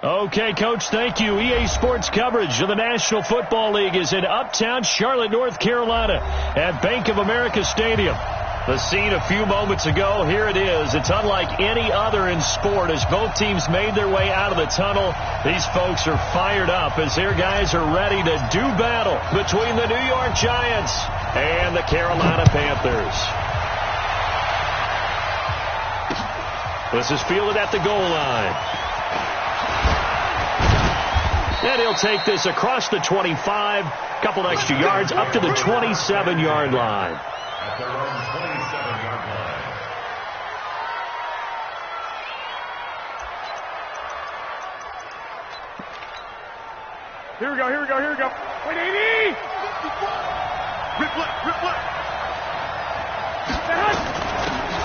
Okay, Coach, thank you. EA Sports coverage of the National Football League is in uptown Charlotte, North Carolina at Bank of America Stadium. The scene a few moments ago, here it is. It's unlike any other in sport as both teams made their way out of the tunnel. These folks are fired up as their guys are ready to do battle between the New York Giants and the Carolina Panthers. This is fielded at the goal line. And he'll take this across the 25, couple extra yards up to the 27-yard line. At their own 27-yard line. Here we go. 180! Rip left.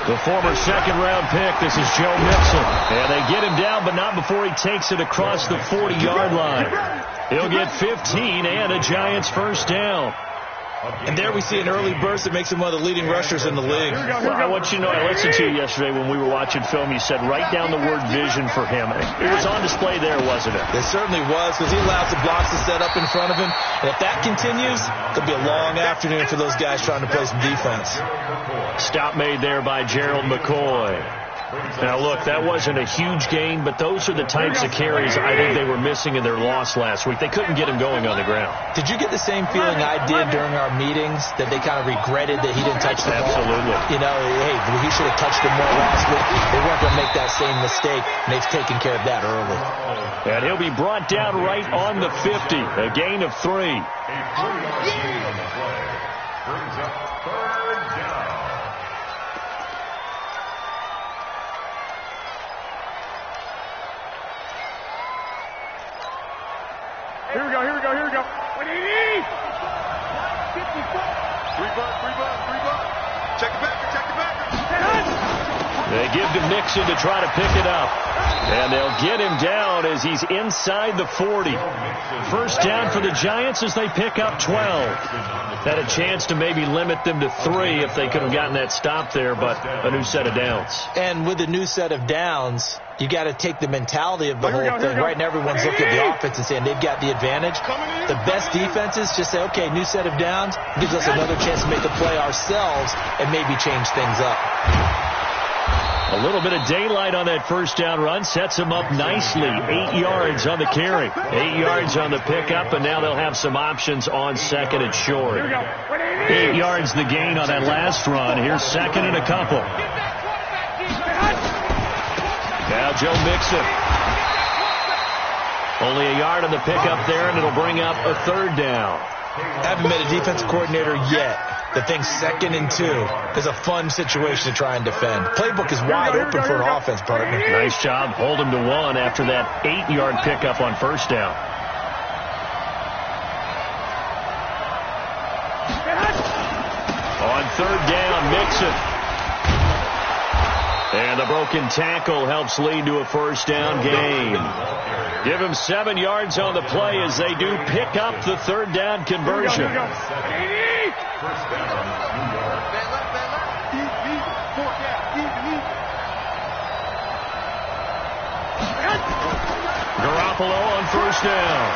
The former second-round pick, this is Joe Mixon. And they get him down, but not before he takes it across the 40-yard line. He'll get 15 and a Giants first down. And there we see an early burst that makes him one of the leading rushers in the league. Well, I want you to know, I listened to you yesterday when we were watching film. You said write down the word vision for him. It was on display there, wasn't it? It certainly was, because he allows the blocks to set up in front of him. And if that continues, it'll be a long afternoon for those guys trying to play some defense. Stop made there by Gerald McCoy. Now, look, that wasn't a huge gain, but those are the types of carries I think they were missing in their loss last week. They couldn't get him going on the ground. Did you get the same feeling I did during our meetings, that they kind of regretted that he didn't touch the ball? Absolutely. You know, hey, he should have touched it more last week. They weren't going to make that same mistake, and they've taken care of that early. And he'll be brought down right on the 50, a gain of 3. A 3-yard gain on the play brings up third down. Here we go. 180! 3 buck. Check the back. They give to Mixon to try to pick it up. And they'll get him down as he's inside the 40. First down for the Giants as they pick up 12. Had a chance to maybe limit them to 3 if they could have gotten that stop there, but a new set of downs. And with a new set of downs, you got to take the mentality of the whole thing. Right now, everyone's looking at the offense and saying they've got the advantage. The best defenses just say, okay, new set of downs, gives us another chance to make a play ourselves and maybe change things up. A little bit of daylight on that first down run sets him up nicely. 8 yards on the carry, 8 yards on the pickup, and now they'll have some options on second and short. 8 yards the gain on that last run. Here's second and a couple. Now Joe Mixon. Only a yard on the pickup there, and it'll bring up a third down. Haven't met a defensive coordinator yet that thinks 2nd and 2 is a fun situation to try and defend. Playbook is wide open for an offense, partner. Nice job. Hold him to 1 after that 8-yard pickup on first down. On third down, Mixon. And the broken tackle helps lead to a first down gain. Give him 7 yards on the play as they do pick up the third down conversion. First down, New York. Garoppolo on first down.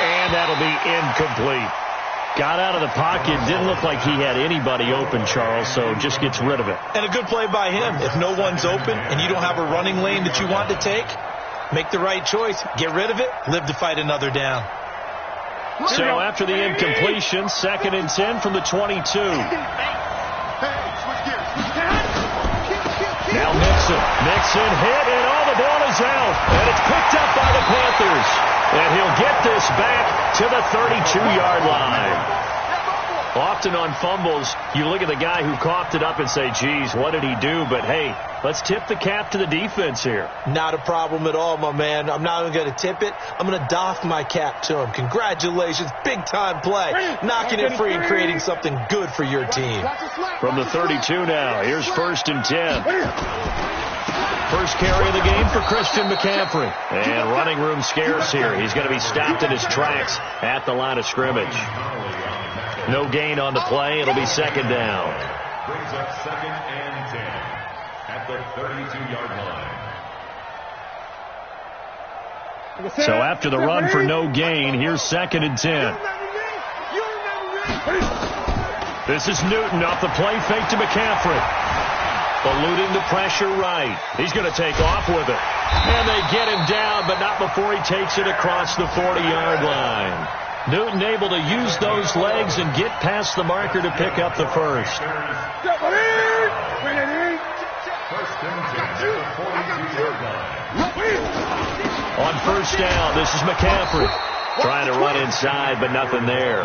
And that'll be incomplete. Got out of the pocket. Didn't look like he had anybody open, Charles, so just gets rid of it. And a good play by him. If no one's open and you don't have a running lane that you want to take, make the right choice. Get rid of it. Live to fight another down. So after the incompletion, 2nd and 10 from the 22. Now Mixon hit, and all the ball is out. And it's picked up by the Panthers. And he'll get this back to the 32-yard line. Often on fumbles, you look at the guy who coughed it up and say, geez, what did he do? But, hey, let's tip the cap to the defense here. Not a problem at all, my man. I'm not even going to tip it. I'm going to doff my cap to him. Congratulations. Big-time play. Knocking it free and creating something good for your team. From the 32 now, here's 1st and 10. First carry of the game for Christian McCaffrey. And running room scarce here. He's going to be stopped in his tracks at the line of scrimmage. No gain on the play. It'll be 2nd down. Brings up 2nd and 10. at the 32-yard line. So after the run for no gain, here's 2nd and 10. This is Newton off the play fake to McCaffrey. Eluding the pressure right. He's going to take off with it. And they get him down, but not before he takes it across the 40-yard line. Newton able to use those legs and get past the marker to pick up the first. First and 10 at the 42-yard line. On first down, this is McCaffrey. Trying to run inside, but nothing there.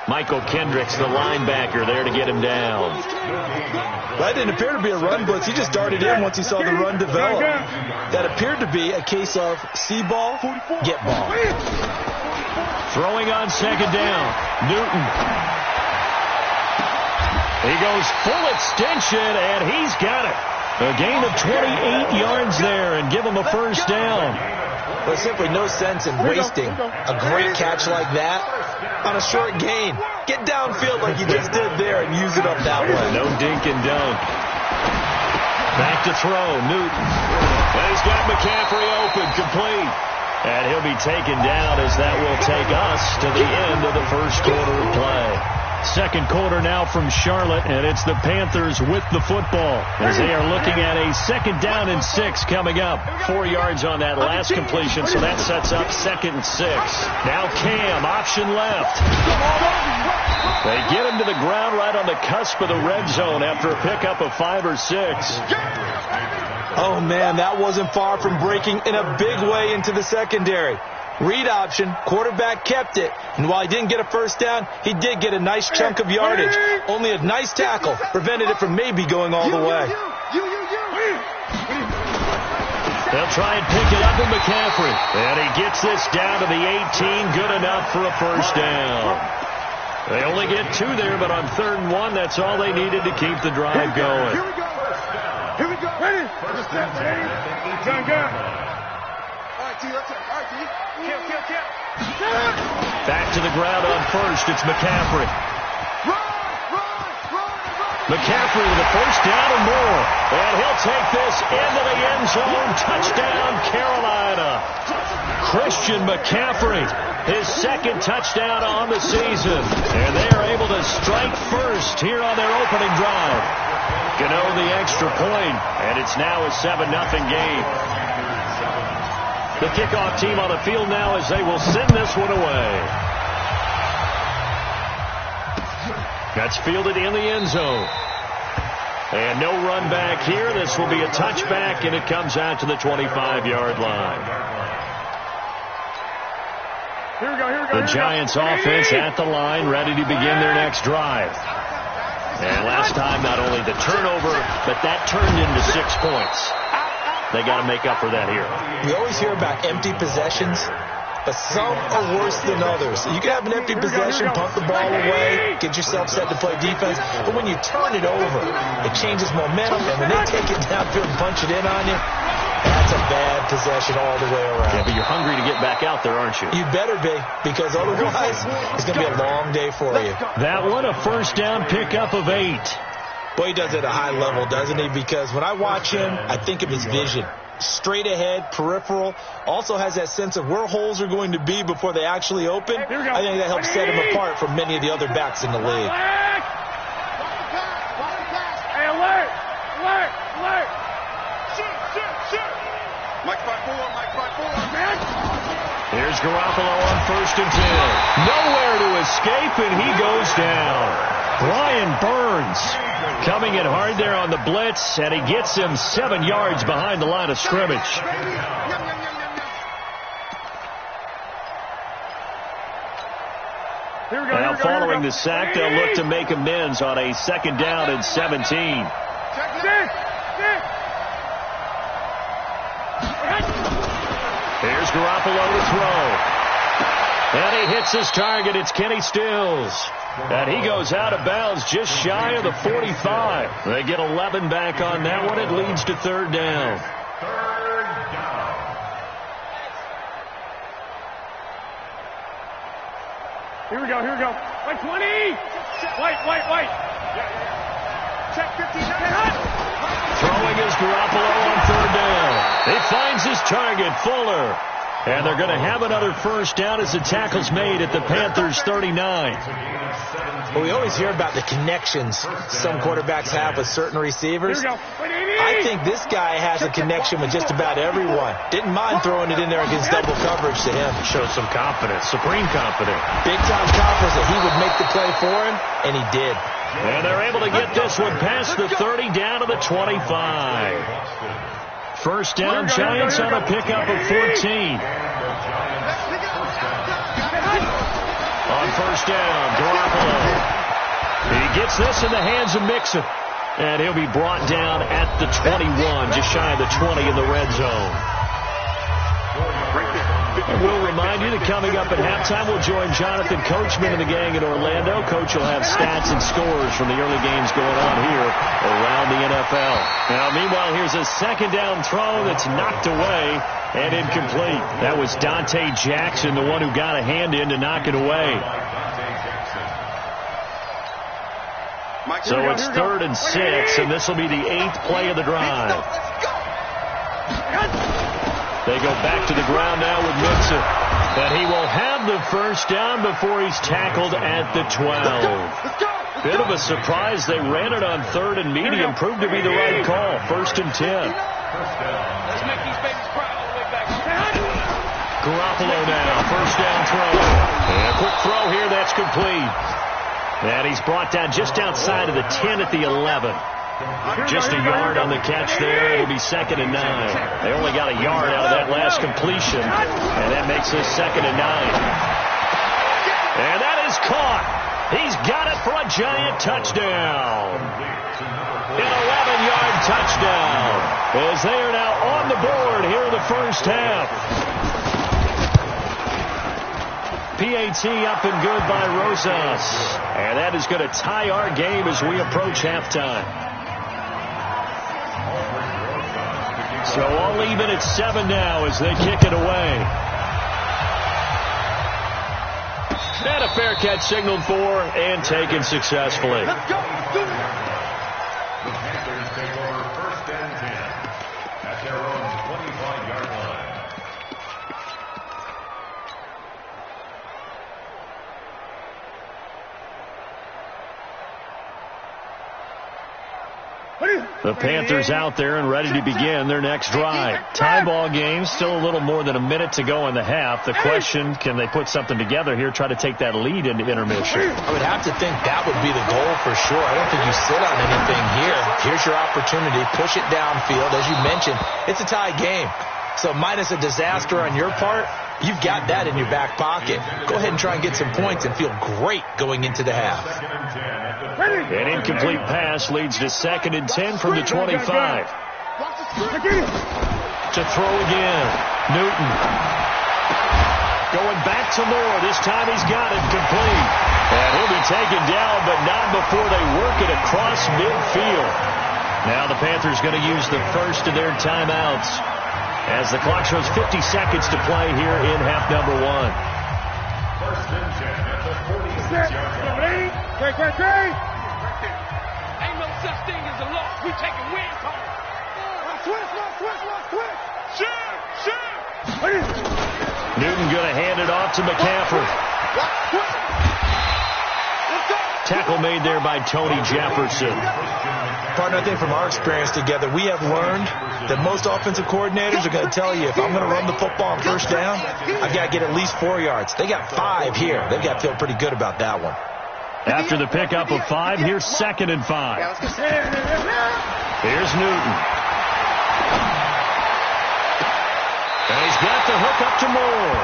Michael Kendricks, the linebacker, there to get him down. That didn't appear to be a run blitz. He just darted in once he saw the run develop. That appeared to be a case of see ball, get ball. Throwing on 2nd down, Newton. He goes full extension, and he's got it. A gain of 28 yards there and give him a first down. There's simply no sense in wasting a great catch like that on a short gain. Get downfield like you just did there and use it up that way. No dink and dunk. Back to throw, Newton. And he's got McCaffrey open, complete. And he'll be taken down as that will take us to the end of the first quarter of play. Second quarter now from Charlotte, and it's the Panthers with the football as they are looking at a 2nd down and 6 coming up. 4 yards on that last completion, so that sets up 2nd and 6. Now Cam, option left. They get him to the ground right on the cusp of the red zone after a pickup of 5 or 6. Oh, man, that wasn't far from breaking in a big way into the secondary. Read option, quarterback kept it, and while he didn't get a first down, he did get a nice chunk of yardage. Only a nice tackle prevented it from maybe going all the way. They'll try and pick it up with McCaffrey, and he gets this down to the 18, good enough for a first down. They only get 2 there, but on 3rd and 1, that's all they needed to keep the drive going. Here we go. Ready? First step, ready? Gun. All right, T, let's go. All right, T. Kill. Back to the ground on first. It's McCaffrey. Run. McCaffrey with a first down and more. And he'll take this into the end zone. Touchdown, Carolina. Christian McCaffrey, his 2nd touchdown on the season. And they are able to strike first here on their opening drive. Gano the extra point, and it's now a 7-0 game. The kickoff team on the field now as they will send this one away. That's fielded in the end zone. And no run back here. This will be a touchback, and it comes out to the 25-yard line. Here we go. The Giants offense at the line, ready to begin their next drive. And last time, not only the turnover, but that turned into 6 points. They got to make up for that here. We always hear about empty possessions, but some are worse than others. You can have an empty possession, punt the ball away, get yourself set to play defense, but when you turn it over, it changes momentum, and when they take it downfield and punch it in on you, that's a bad possession all the way around. Yeah, but you're hungry to get back out there, aren't you? You better be, because otherwise it's going to be a long day for you. That one, a first down pickup of 8. Boy, he does it at a high level, doesn't he? Because when I watch him, I think of his vision. Straight ahead, peripheral. Also has that sense of where holes are going to be before they actually open. I think that helps set him apart from many of the other backs in the league. Hey, alert! Mike 5-4, man. Here's Garoppolo on 1st and 10. Nowhere to escape, and he goes down. Brian Burns coming in hard there on the blitz, and he gets him 7 yards behind the line of scrimmage. Now following the sack, they'll look to make amends on a 2nd down and 17. Here's Garoppolo to throw. And he hits his target. It's Kenny Stills. And he goes out of bounds just shy of the 45. They get 11 back on that one. It leads to 3rd down. Here we go. White 20. White. Check 15. Garoppolo on third down. He finds his target, Fuller. And they're going to have another first down as the tackle's made at the Panthers' 39. Well, we always hear about the connections some quarterbacks have with certain receivers. I think this guy has a connection with just about everyone. Didn't mind throwing it in there against double coverage to him. Shows some confidence, supreme confidence. Big-time confidence that he would make the play for him, and he did. And they're able to get this one past the 30 down to the 25. First down, Giants on a pickup of 14. On first down, Garoppolo. He gets this in the hands of Mixon. And he'll be brought down at the 21, just shy of the 20 in the red zone. We'll remind you that coming up at halftime, we'll join Jonathan Coachman and the gang in Orlando. Coach will have stats and scores from the early games going on here around the NFL. Now, meanwhile, here's a second down throw that's knocked away and incomplete. That was Dante Jackson, the one who got a hand in to knock it away. So it's 3rd and 6, and this will be the 8th play of the drive. They go back to the ground now with Mixon. And he will have the first down before he's tackled at the 12. Bit of a surprise. They ran it on 3rd and medium. Proved to be the right call. 1st and 10. Let's make these babies cry all the way back. Garoppolo now. First down throw. And a quick throw here. That's complete. And he's brought down just outside of the 10 at the 11. Just a yard on the catch there. It'll be 2nd and 9. They only got a yard out of that last completion. And that makes this 2nd and 9. And that is caught. He's got it for a giant touchdown. An 11-yard touchdown. As they are now on the board here in the first half. PAT up and good by Rosas. And that is going to tie our game as we approach halftime. So all even at 7 now as they kick it away. And a fair catch signaled for and taken successfully. The Panthers take over 1st and 10 at their own 25-yard line. The Panthers out there and ready to begin their next drive. Tie ball game, still a little more than a minute to go in the half. The question, can they put something together here, try to take that lead into intermission? I would have to think that would be the goal for sure. I don't think you sit on anything here. Here's your opportunity. Push it downfield. As you mentioned, it's a tie game. So minus a disaster on your part, you've got that in your back pocket. Go ahead and try and get some points and feel great going into the half. An incomplete pass leads to 2nd and 10 from the 25. To throw again. Newton. Going back to Moore. This time he's got it complete. And he'll be taken down, but not before they work it across midfield. Now the Panthers going to use the first of their timeouts as the clock shows 50 seconds to play here in half number 1. 1st and 10 at the 46-yard line. Ain't no such thing as a loss. We taking wins home. Newton going to hand it off to McCaffrey. Tackle made there by Tony Jefferson. Partner, I think from our experience together, we have learned that most offensive coordinators are going to tell you, if I'm going to run the football on first down, I've got to get at least 4 yards. They got 5 here. They've got to feel pretty good about that one. After the pickup of 5, here's 2nd and 5. Here's Newton. And he's got the hook up to Moore.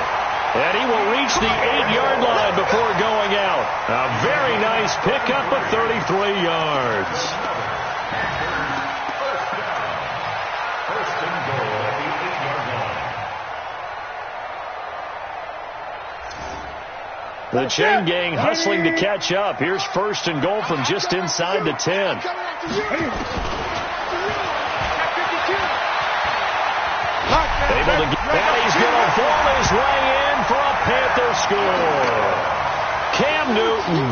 And he will reach the 8-yard line before going out. A very nice pickup of 33 yards. First and goal at the 8-yard line. The chain gang hustling to catch up. Here's 1st and goal from just inside the 10. Able to get that. He's going to fall his way in for a Panther score. Cam Newton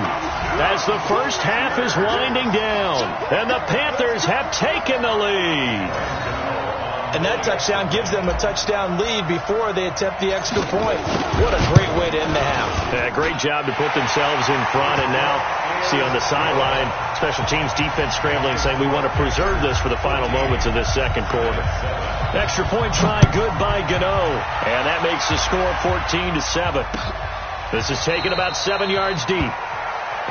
as the first half is winding down, and the Panthers have taken the lead. And that touchdown gives them a touchdown lead before they attempt the extra point. What a great way to end the half. Yeah, great job to put themselves in front, and now see on the sideline, special teams defense scrambling, saying we want to preserve this for the final moments of this second quarter. Extra point try, good by Gano, and that makes the score 14-7. This is taken about 7 yards deep.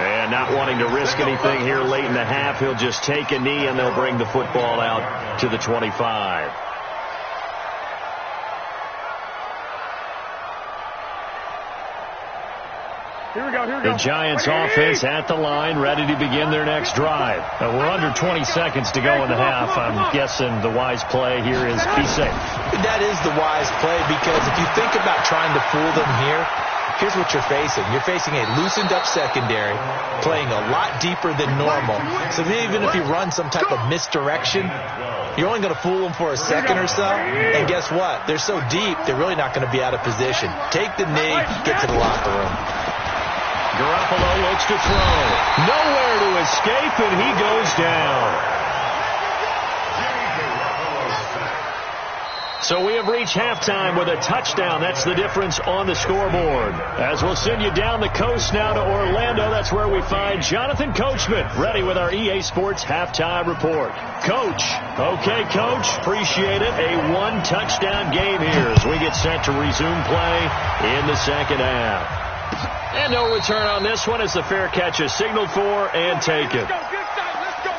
And not wanting to risk anything here late in the half, he'll just take a knee, and they'll bring the football out to the 25. Here we go. The Giants offense at the line, ready to begin their next drive. We're under 20 seconds to go in the half. I'm guessing the wise play here is be safe. That is the wise play, because if you think about trying to fool them here, here's what you're facing. You're facing a loosened up secondary, playing a lot deeper than normal. So even if you run some type of misdirection, you're only going to fool them for a second or so. And guess what? They're so deep, they're really not going to be out of position. Take the knee, get to the locker room. Garoppolo looks to throw. Nowhere to escape, and he goes down. So we have reached halftime with a touchdown. That's the difference on the scoreboard. As we'll send you down the coast now to Orlando, that's where we find Jonathan Coachman, ready with our EA Sports halftime report. Coach. Okay, Coach. Appreciate it. A one-touchdown game here as we get set to resume play in the second half. And no return on this one as the fair catch is signaled for and taken. Let's go.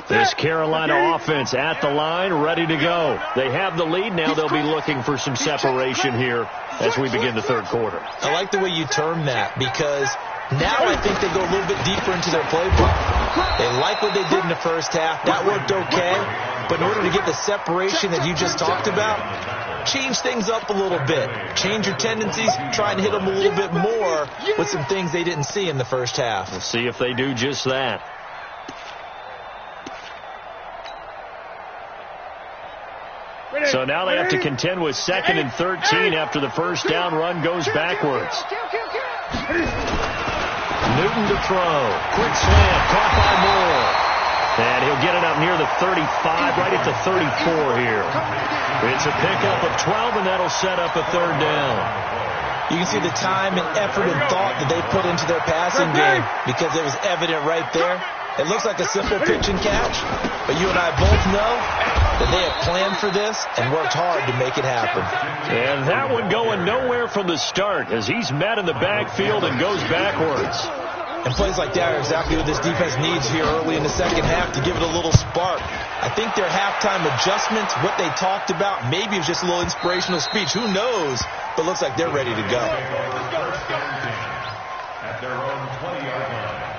This Carolina offense at the line, ready to go. They have the lead. Now they'll be looking for some separation here as we begin the third quarter. I like the way you term that, because now I think they go a little bit deeper into their playbook. They like what they did in the first half. That worked okay. But in order to get the separation that you just talked about, change things up a little bit. Change your tendencies. Try and hit them a little bit more with some things they didn't see in the first half. We'll see if they do just that. So now they have to contend with 2nd and 13 after the first down run goes backwards. Newton to throw. Quick slant. Caught by Moore. And he'll get it up near the 35, right at the 34 here. It's a pickup of 12, and that'll set up a third down. You can see the time and effort and thought that they put into their passing game, because it was evident right there. It looks like a simple pitch and catch, but you and I both know that they have planned for this and worked hard to make it happen. And that one going nowhere from the start as he's met in the backfield and goes backwards. And plays like that are exactly what this defense needs here early in the second half to give it a little spark. I think their halftime adjustments, what they talked about, maybe it was just a little inspirational speech. Who knows? But looks like they're ready to go. At their own 20-yard line.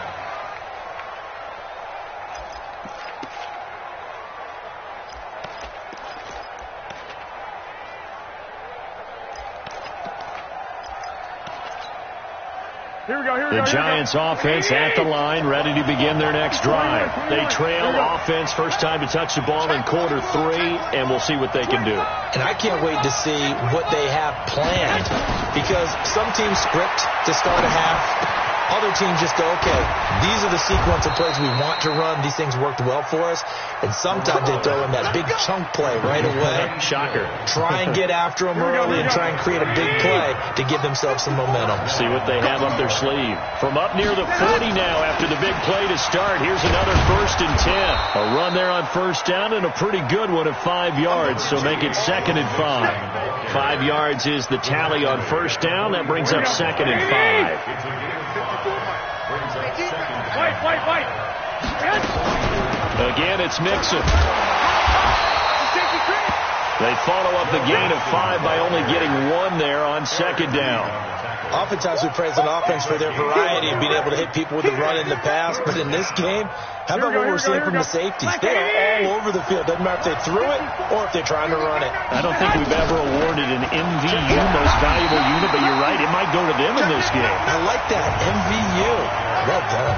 The Giants offense at the line, ready to begin their next drive. They trail offense, first time to touch the ball in quarter 3, and we'll see what they can do. And I can't wait to see what they have planned, because some teams script to start a half. Other teams just go, okay, these are the sequence of plays we want to run. These things worked well for us. And sometimes they throw in that big chunk play right away. Shocker. Try and get after them early and try and create a big play to give themselves some momentum. See what they have up their sleeve. From up near the 40 now after the big play to start. Here's another 1st and 10. A run there on first down and a pretty good one at 5 yards. So make it 2nd and 5. 5 yards is the tally on first down. That brings up 2nd and 5. Wait. Again, it's Mixon. They follow up the gain of 5 by only getting 1 there on 2nd down. Oftentimes we praise an offense for their variety of being able to hit people with the run in the pass. But in this game, how about what we're seeing from the safeties? They are all over the field. Doesn't matter if they threw it or if they're trying to run it. I don't think we've ever awarded an MVU, most valuable unit, but you're right, it might go to them in this game. I like that, MVU. Well done.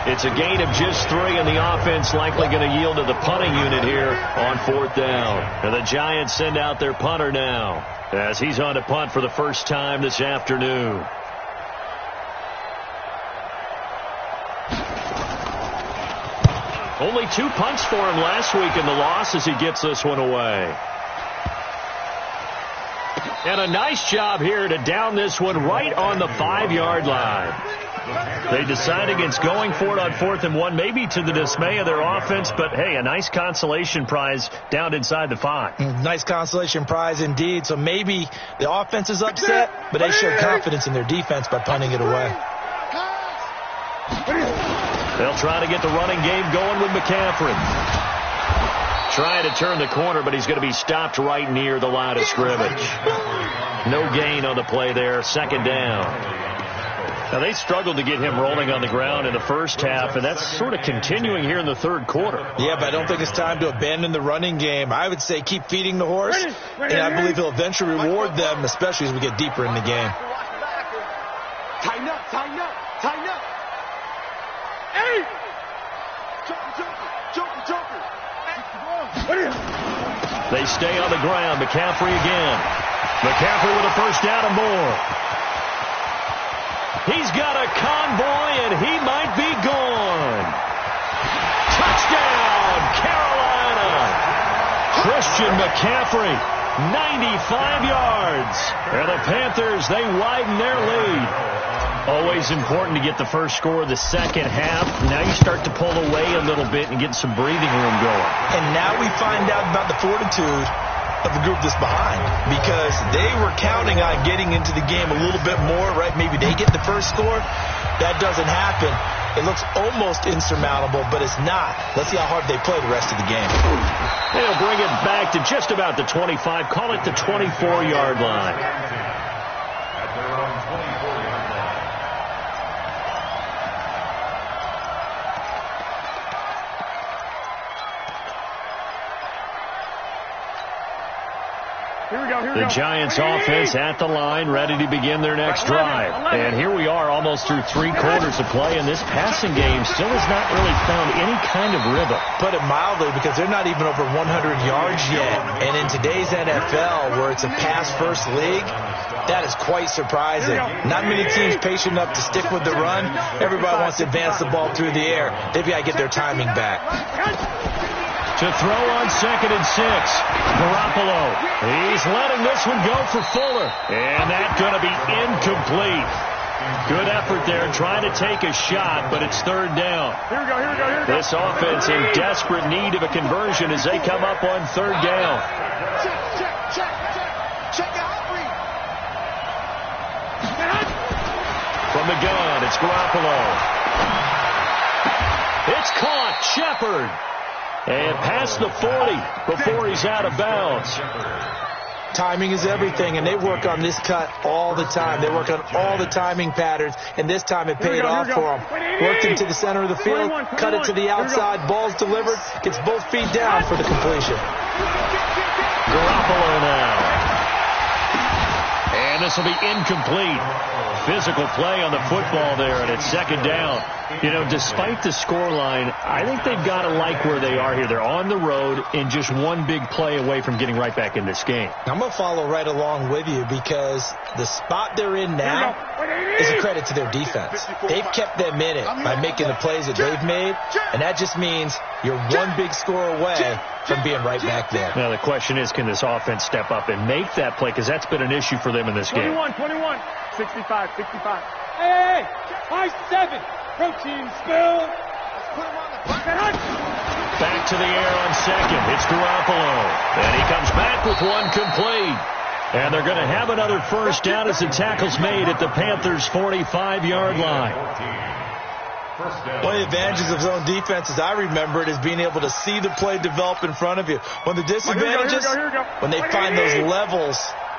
It's a gain of just 3, and the offense likely going to yield to the punting unit here on 4th down. And the Giants send out their punter now as he's on to punt for the first time this afternoon. Only 2 punts for him last week in the loss as he gets this one away. And a nice job here to down this one right on the 5-yard line. They decide against going for it on 4th and 1, maybe to the dismay of their offense, but hey, a nice consolation prize down inside the 5. Nice consolation prize indeed. So maybe the offense is upset, but they showed confidence in their defense by punting it away. They'll try to get the running game going with McCaffrey. Trying to turn the corner, but he's going to be stopped right near the line of scrimmage. No gain on the play there. 2nd down. Now, they struggled to get him rolling on the ground in the first half, and that's sort of continuing here in the 3rd quarter. Yeah, but I don't think it's time to abandon the running game. I would say keep feeding the horse, and I believe he'll eventually reward them, especially as we get deeper in the game. Tighten up, tighten up, tighten up. Hey! Joker. They stay on the ground. McCaffrey again. McCaffrey with a first down and more. He's got a convoy, and he might be gone. Touchdown, Carolina. Christian McCaffrey, 95 yards. And the Panthers, they widen their lead. Always important to get the first score of the second half. Now you start to pull away a little bit and get some breathing room going. And now we find out about the fortitude of the group that's behind, because they were counting on getting into the game a little bit more, right? Maybe they get the first score. That doesn't happen. It looks almost insurmountable, but it's not. Let's see how hard they play the rest of the game. They'll bring it back to just about the 25. Call it the 24-yard line. At their own 24-yard line. The Giants offense at the line, ready to begin their next drive. And here we are almost through 3 quarters of play, and this passing game still has not really found any kind of rhythm. Put it mildly, because they're not even over 100 yards yet. And in today's NFL, where it's a pass-first league, that is quite surprising. Not many teams patient enough to stick with the run. Everybody wants to advance the ball through the air. They've got to get their timing back. To throw on 2nd and 6. Garoppolo. He's letting this one go for Fuller. And that's going to be incomplete. Good effort there trying to take a shot, but it's 3rd down. Here we go. This offense in desperate need of a conversion as they come up on 3rd down. Check out. From the gun, it's Garoppolo. It's caught. Shepard. And past the 40 before he's out of bounds. Timing is everything, and they work on this cut all the time. They work on all the timing patterns, and this time it paid off for them. Worked into the center of the field, cut it to the outside, ball's delivered, gets both feet down for the completion. Garoppolo now. And this will be incomplete. Physical play on the football there, and it's 2nd down. You know, despite the scoreline, I think they've got to like where they are here. They're on the road and just one big play away from getting right back in this game. I'm going to follow right along with you, because the spot they're in now is a credit to their defense. They've kept them in it by making the plays that they've made, and that just means you're one big score away from being right back there. Now, the question is, can this offense step up and make that play? Because that's been an issue for them in this game. 21. 65. Hey. 5-7. Protein spill. Back to the air on 2nd. It's Garoppolo. And he comes back with one complete. And they're going to have another first down as the tackle's made at the Panthers' 45-yard line. One of the advantages of zone defense, as I remember it, is being able to see the play develop in front of you. One of the disadvantages, when they find those levels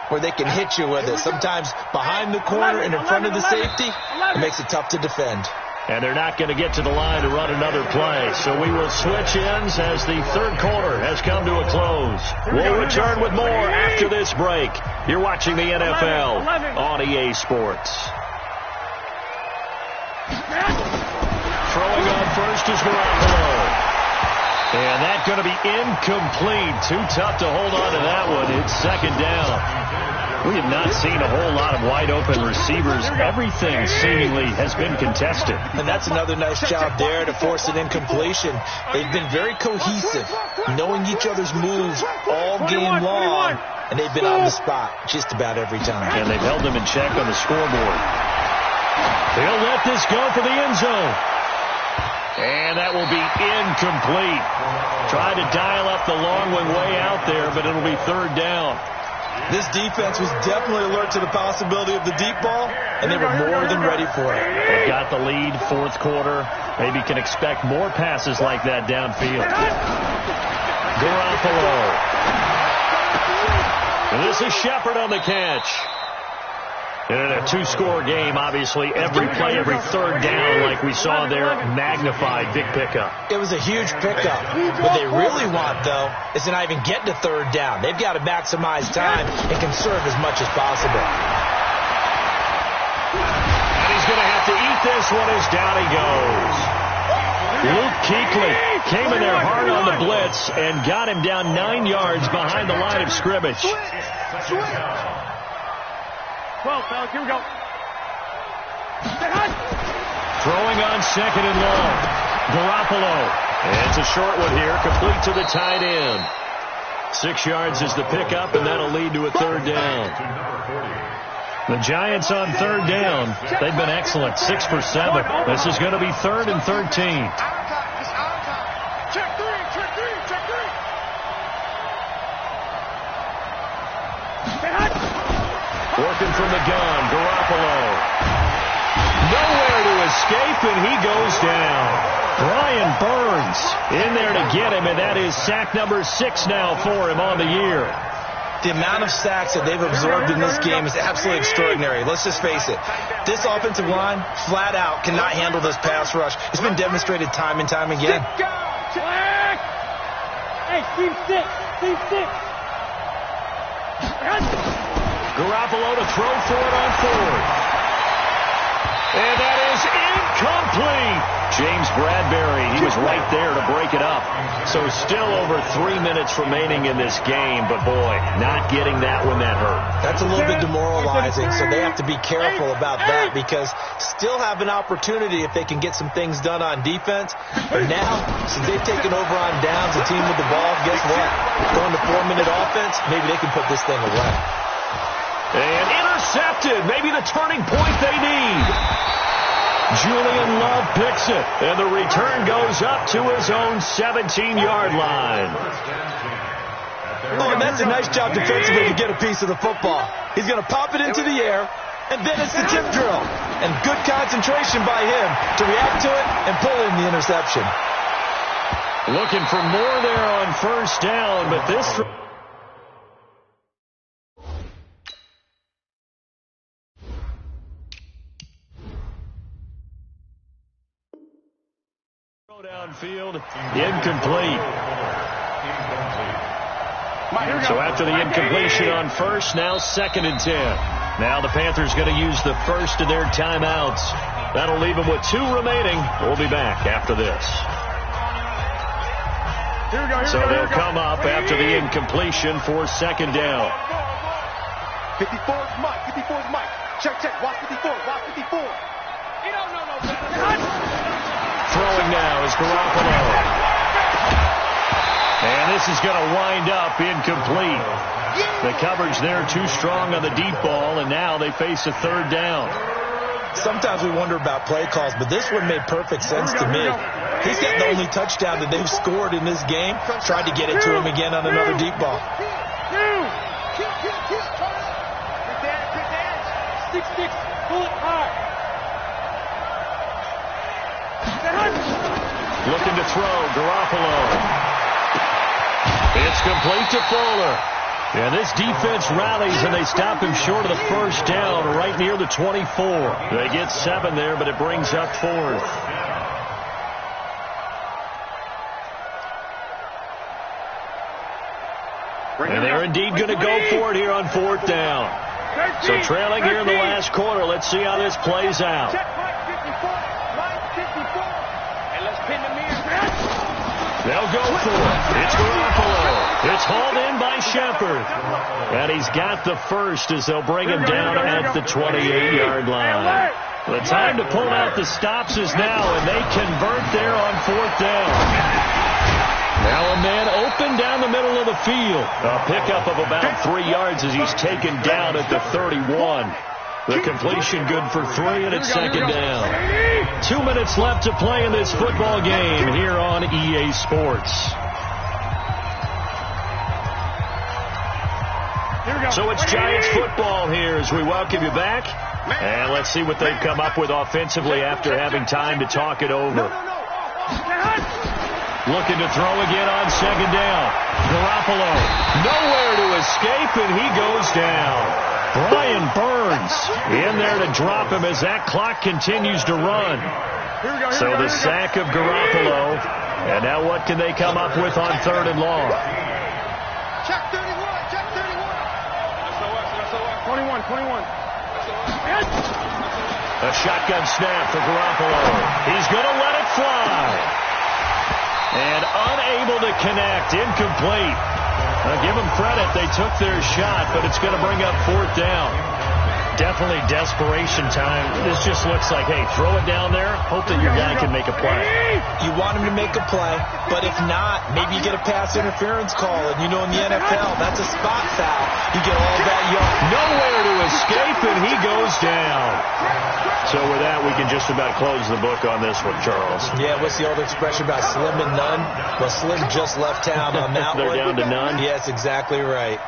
where they can hit you with it, sometimes behind the corner and in front of the safety, it makes it tough to defend. And they're not going to get to the line to run another play. So we will switch ends as the 3rd quarter has come to a close. We'll return with more after this break. You're watching the NFL on EA Sports. Throwing on first is Garoppolo. And that's going to be incomplete. Too tough to hold on to that one. It's second down. We have not seen a whole lot of wide-open receivers. Everything seemingly has been contested. And that's another nice job there to force an incompletion. They've been very cohesive, knowing each other's moves all game long, and they've been on the spot just about every time. And they've held them in check on the scoreboard. They'll let this go for the end zone. And that will be incomplete. Tried to dial up the long one way out there, but it'll be third down. This defense was definitely alert to the possibility of the deep ball, and they were more than ready for it. They've got the lead, fourth quarter. Maybe can expect more passes like that downfield. Garoppolo. And this is Shepard on the catch. In a two-score game, obviously, every play, every third down, like we saw there, magnified. Big pickup. It was a huge pickup. What they really want, though, is to not even get to third down. They've got to maximize time and conserve as much as possible. And he's going to have to eat this one as down he goes. Luke Kuechly came in there hard on the blitz and got him down 9 yards behind the line of scrimmage. 12, fellas, here we go. Throwing on second and long. Garoppolo. And it's a short one here, complete to the tight end. 6 yards is the pickup, and that'll lead to a third down. The Giants on third down. They've been excellent, 6 for 7. This is going to be 3rd and 13. Check three. Working from the gun, Garoppolo. Nowhere to escape, and he goes down. Brian Burns in there to get him, and that is sack number 6 now for him on the year. The amount of sacks that they've absorbed in this game is absolutely extraordinary. Let's just face it. This offensive line, flat out, cannot handle this pass rush. It's been demonstrated time and time again. Hey, team 6. Garoppolo to throw for it on fourth. And that is incomplete. James Bradbury, he was right there to break it up. So still over 3 minutes remaining in this game, but boy, not getting that when that hurt. That's a little bit demoralizing, so they have to be careful about that because still have an opportunity if they can get some things done on defense. But now, since they've taken over on downs, the team with the ball, guess what? Going to 4-minute offense, maybe they can put this thing away. And intercepted, maybe the turning point they need. Julian Love picks it, and the return goes up to his own 17-yard line. Oh, and that's a nice job defensively to get a piece of the football. He's going to pop it into the air, and then it's the tip drill. And good concentration by him to react to it and pull in the interception. Looking for more there on first down, but this... downfield, incomplete. So after the incompletion on first, now 2nd and 10. Now the Panthers going to use the first of their timeouts. That'll leave them with 2 remaining. We'll be back after this. So they'll come up after the incompletion for 2nd down. 54's Mike. Check. Watch 54. He don't know no better. Throwing now is Garoppolo. And this is going to wind up incomplete. The coverage there too strong on the deep ball, and now they face a 3rd down. Sometimes we wonder about play calls, but this one made perfect sense to me. He's got the only touchdown that they've scored in this game. Tried to get it to him again on another deep ball. Good dance. 6-6, pull it hard. Looking to throw, Garoppolo. It's complete to Fuller. And this defense rallies, and they stop him short of the first down right near the 24. They get 7 there, but it brings up 4th. And they're indeed going to go for it here on 4th down. So trailing here in the last quarter, let's see how this plays out. They'll go for it. It's Garoppolo. It's hauled in by Shepard. And he's got the first as they'll bring him down at the 28-yard line. The time to pull out the stops is now, and they convert there on 4th down. Now a man open down the middle of the field. A pickup of about 3 yards as he's taken down at the 31. The completion good for 3, and it's 2nd down. 2 minutes left to play in this football game here on EA Sports. So it's Giants football here as we welcome you back. And let's see what they've come up with offensively after having time to talk it over. Looking to throw again on 2nd down. Garoppolo nowhere to escape, and he goes down. Brian Burns in there to drop him as that clock continues to run. So the sack of Garoppolo. And now what can they come up with on 3rd and long? Check 31. Check 31. 21. A shotgun snap for Garoppolo. He's going to let it fly. And unable to connect. Incomplete. Give them credit. They took their shot, but it's going to bring up 4th down. Definitely desperation time. This just looks like, hey, throw it down there. Hope that your guy can make a play. You want him to make a play, but if not, maybe you get a pass interference call. And you know in the NFL, that's a spot foul. You get all that yard. Nowhere to escape, and he goes down. So with that, we can just about close the book on this one, Charles. Yeah, what's the old expression about slim and none? Well, Slim just left town on that They're one. down to none? Yes, exactly right.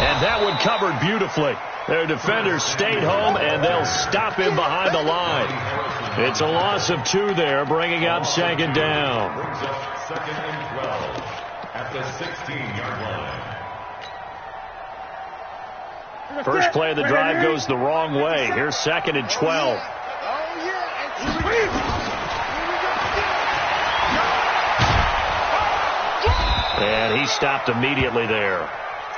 And that one covered beautifully. Their defenders stayed home, and they'll stop him behind the line. It's a loss of 2 there, bringing up 2nd down. Brings up 2nd and 12 at the 16-yard line. First play of the drive goes the wrong way. Here's 2nd and 12. And he stopped immediately there.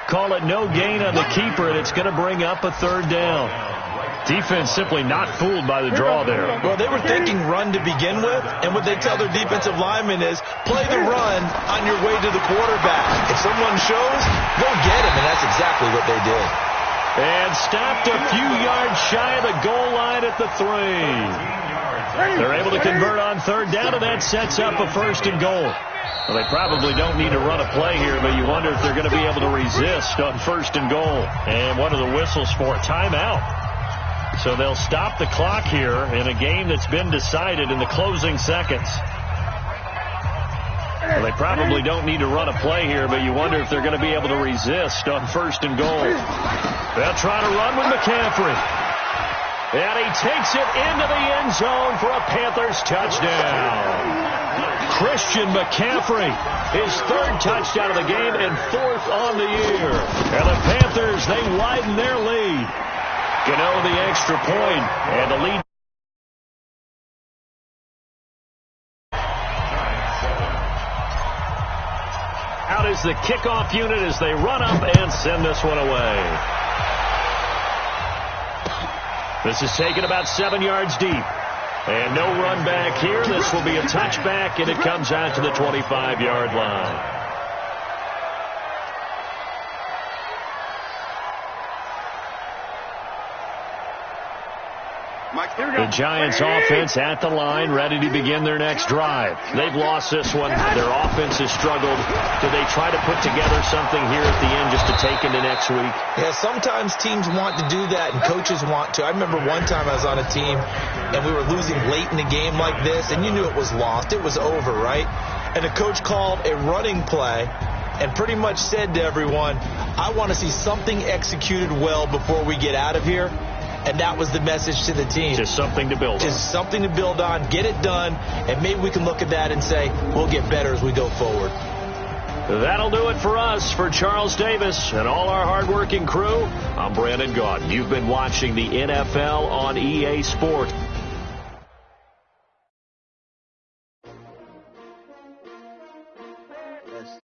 Call it no gain on the keeper, and it's going to bring up a 3rd down. Defense simply not fooled by the draw there. Well, they were thinking run to begin with, and what they tell their defensive linemen is play the run on your way to the quarterback. If someone shows, go get him, and that's exactly what they did. And stopped a few yards shy of the goal line at the 3. They're able to convert on 3rd down, and that sets up a 1st and goal. Well, they probably don't need to run a play here, but you wonder if they're going to be able to resist on 1st and goal. And what are the whistles for? Timeout. So they'll stop the clock here in a game that's been decided in the closing seconds. Well, they probably don't need to run a play here, but you wonder if they're going to be able to resist on 1st and goal. They'll try to run with McCaffrey. And he takes it into the end zone for a Panthers touchdown. Christian McCaffrey, his 3rd touchdown of the game and 4th on the year. And the Panthers, they widen their lead. Gano the extra point, and the lead. Out is the kickoff unit as they run up and send this one away. This is taken about 7 yards deep. And no run back here. This will be a touchback, and it comes out to the 25-yard line. The Giants offense at the line, ready to begin their next drive. They've lost this one. Their offense has struggled. Do they try to put together something here at the end just to take into next week? Yeah, sometimes teams want to do that and coaches want to. I remember one time I was on a team and we were losing late in the game like this, and you knew it was lost. It was over, right? And the coach called a running play and pretty much said to everyone, I want to see something executed well before we get out of here. And that was the message to the team. Just something to build on. Just something to build on, get it done, and maybe we can look at that and say, we'll get better as we go forward. That'll do it for us. For Charles Davis and all our hardworking crew, I'm Brandon Gaudin. You've been watching the NFL on EA Sports.